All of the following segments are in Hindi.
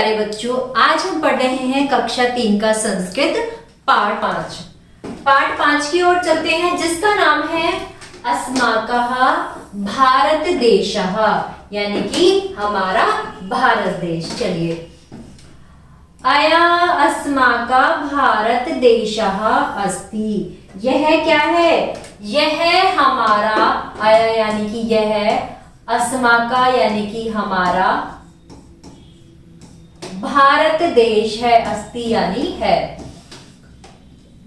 प्यारे बच्चों, आज हम पढ़ रहे हैं कक्षा 3 का संस्कृत पाठ 5। पाठ 5 की ओर चलते हैं, जिसका नाम है अस्माकः भारत देशः, यानी कि हमारा भारत देश। चलिए, अया अस्माका भारत देशः अस्ति। यह क्या है? यह हमारा, अया यानी कि यह, अस्माका यानी कि हमारा भारत देश है, अस्ति यानी है।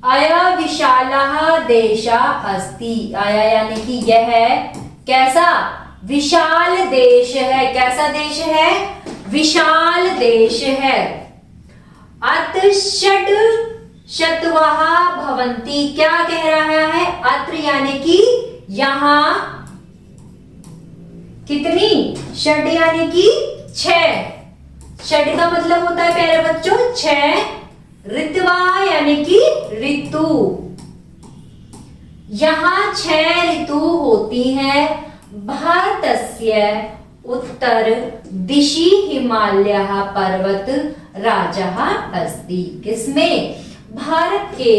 अया विशालः देशः अस्ति। अया यानी कि यह कैसा? विशाल देश है। कैसा देश है? विशाल देश है। अत्र षट् शतवः भवन्ति। क्या कह रहा है? अत्र यानी कि यहाँ कितनी? षट् यानी कि 6। षट् का मतलब होता है प्यारे बच्चों 6। ऋतवा यानी कि ऋतु। यहाँ 6 ऋतु होती हैं। भारतस्य उत्तर दिशि हिमालयः पर्वत राजः अस्ति। किसमें? भारत के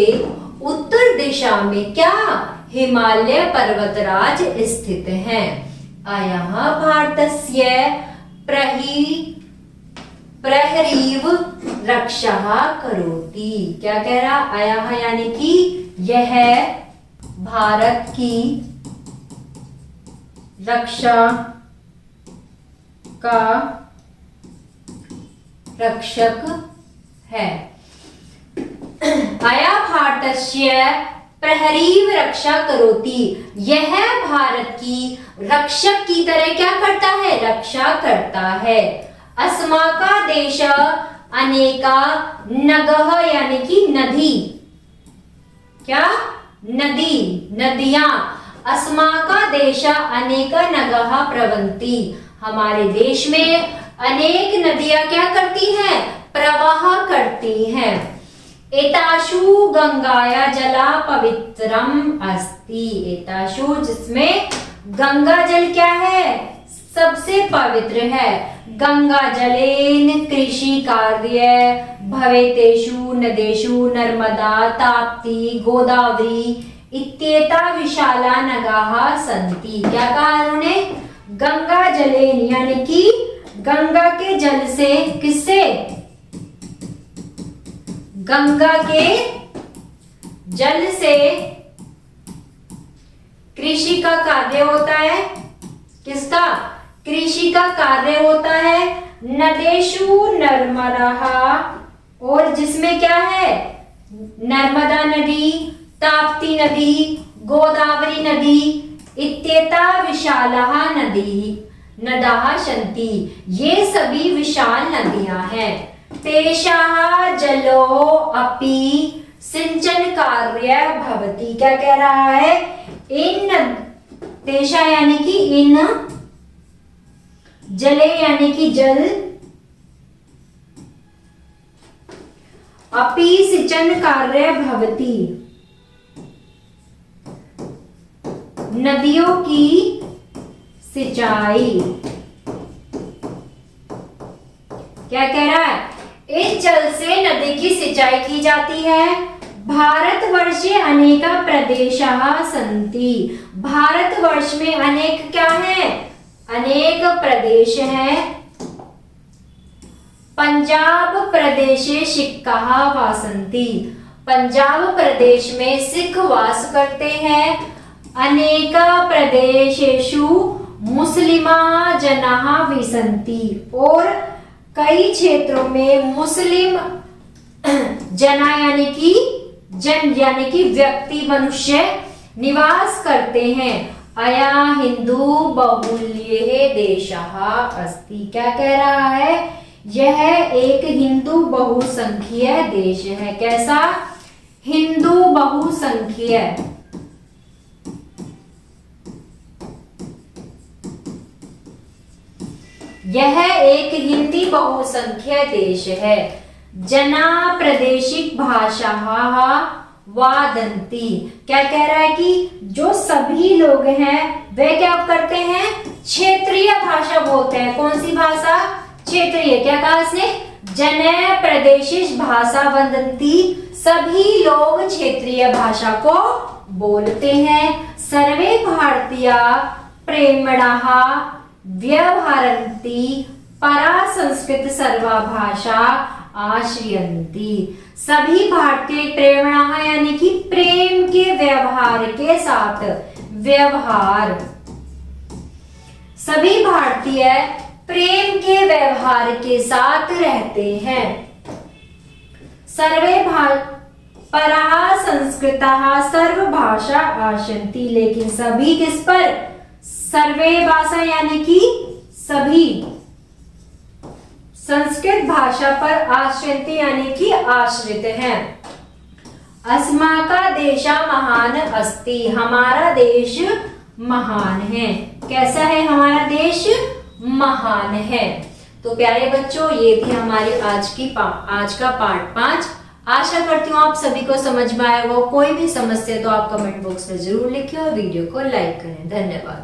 उत्तर दिशा में क्या? हिमालय पर्वतराज स्थित हैं। अयः भारतस्य प्रहरीव रक्षः करोति। क्या कह रहा? अयः यानी कि यह भारत की रक्षा का रक्षक है। अया भारतस्य प्रहरीव रक्षा करोति। यह भारत की रक्षक की तरह क्या करता है? रक्षा करता है। अस्माका देश अनेका नगः यानी कि नदी। क्या? नदी, नदियां। अस्माका देश अनेक नगः प्रवहन्ति। हमारे देश में अनेक नदियां क्या करती हैं? प्रवाह करती हैं। एताशु गंगाया जला पवित्रम अस्ति। एताशु जिसमें गंगा जल क्या है? सबसे पवित्र है। गंगा जलेन कृषि कार्य भवेतेषु नदेषु नर्मदा ताप्ती गोदावरी इत्येता विशाला नगाः सन्ति। क्या कहा उन्होंने? गंगा जलेन यानी कि गंगा के जल से। किससे? गंगा के जल से कृषि का कार्य होता है। किसका? कृषि का कार्य होता है। नदेषु नर्मदा, और जिसमें क्या है? नर्मदा नदी, ताप्ती नदी, गोदावरी नदी, इत्येता विशालः नदाः सन्ति। ये सभी विशाल नदियां हैं। तेषाः जलो अपि सिंचन कार्य भवति। क्या कह रहा है? इन तेषा यानी कि इन, जले यानी कि जल, अपि सिंचन कार्य भवति, नदियों की सिंचाई। क्या कह रहा है? इस जल से नदी की सिंचाई की जाती है। भारतवर्षे अनेक प्रदेशाः सन्ति। भारतवर्ष में अनेक क्या है? अनेक प्रदेश हैं। पंजाब प्रदेशे सिक्खाः वासन्ति। पंजाब प्रदेश में सिख वास करते हैं। अनेक प्रदेशेषु मुस्लिमा जनाः विसन्ति। और कई क्षेत्रों में मुस्लिम जना यानी कि जन यानी कि व्यक्ति, मनुष्य निवास करते हैं। अया हिंदू बहुल्य देशः अस्ति। क्या कह रहा है? यह एक हिंदू बहुसंख्यक देश है। कैसा? हिंदू बहुसंख्यक। यह एक हिंदी बहुसंख्यक देश है। जना प्रादेशिक भाषाः वादंती। क्या कह रहा है कि जो सभी लोग हैं वे क्या करते हैं? क्षेत्रीय भाषा बोलते हैं। कौन सी भाषा? क्षेत्रीय। क्या कहा इसने? जनै प्रदेशिश भाषा वदन्ति, सभी लोग क्षेत्रीय भाषा को बोलते हैं। सर्वे भारतीया प्रेमणः व्यवहरन्ति, परा संस्कृत सर्वा भाषा आश्रयन्ति। सभी भारतीय प्रेमणः यानी कि प्रेम के व्यवहार के साथ, व्यवहार, सभी भारतीय प्रेम के व्यवहार के साथ रहते हैं। सर्वे परः संस्कृतः सर्व भाषा आश्रयन्ति, लेकिन सभी किस पर? सर्वे भाषा यानी कि सभी संस्कृत भाषा पर आश्रयन्ति यानी कि आश्रित हैं। अस्माका देशा महान अस्ति, हमारा देश महान है। कैसा है हमारा देश? महान है। तो प्यारे बच्चों, ये थी हमारी आज का पार्ट 5। आशा करती हूँ आप सभी को समझ में आया होगा। कोई भी समस्या तो आप कमेंट बॉक्स में जरूर लिखें और वीडियो को लाइक करें। धन्यवाद।